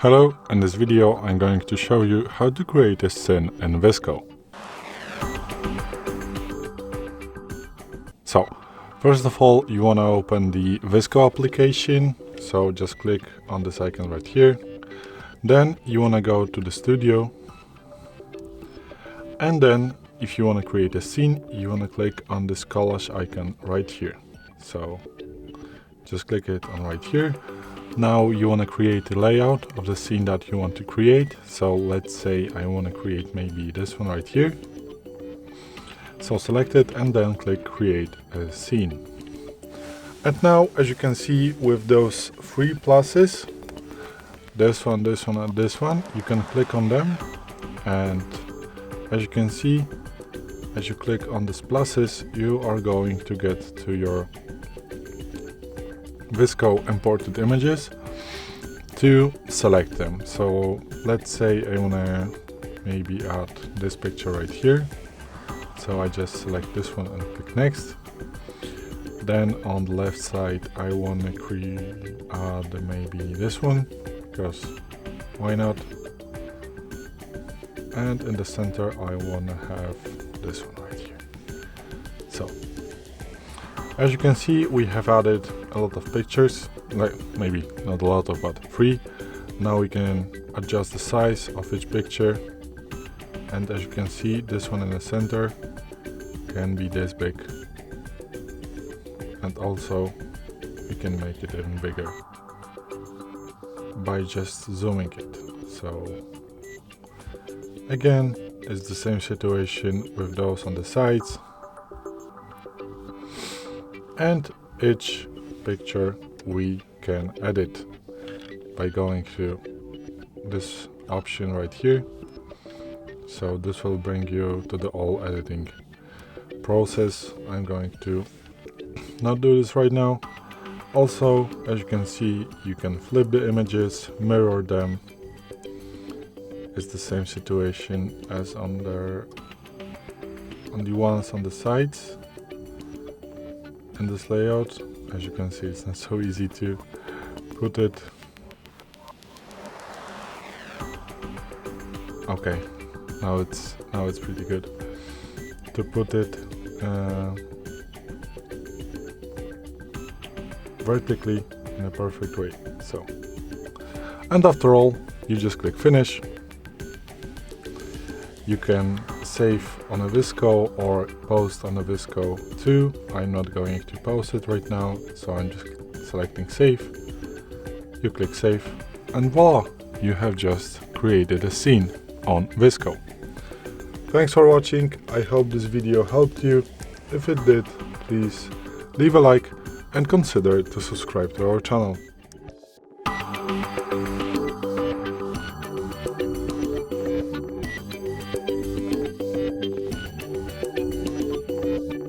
Hello, in this video I'm going to show you how to create a scene in VSCO. So, first of all you want to open the VSCO application, so just click on this icon right here. Then you want to go to the studio, and then if you want to create a scene you want to click on this collage icon right here. So just click it on right here. Now you want to create a layout of the scene that you want to create. So let's say I want to create maybe this one right here. So select it and then click create a scene. And now, as you can see, with those three pluses, this one, this one and this one, you can click on them, and as you can see, as you click on these pluses, you are going to get to your VSCO imported images to select them. So let's say I want to maybe add this picture right here. So I just select this one and click next. Then on the left side I want to add maybe this one, because why not? And in the center I want to have this one right here. So as you can see, we have added a lot of pictures, like maybe not a lot of, but 3. Now we can adjust the size of each picture, and as you can see, this one in the center can be this big, and also we can make it even bigger by just zooming it. So again, it's the same situation with those on the sides. And each picture we can edit by going to this option right here. So this will bring you to the all editing process. I'm going to not do this right now. Also, as you can see, you can flip the images, mirror them. It's the same situation as on the ones on the sides. In this layout, as you can see, it's not so easy to put it. Okay, now it's pretty good to put it vertically in a perfect way. So, and after all, you just click finish. You can save on a VSCO or post on a VSCO too. I'm not going to post it right now, so I'm just selecting save. You click save, and voila, you have just created a scene on VSCO. Thanks for watching. I hope this video helped you. If it did, please leave a like and consider to subscribe to our channel.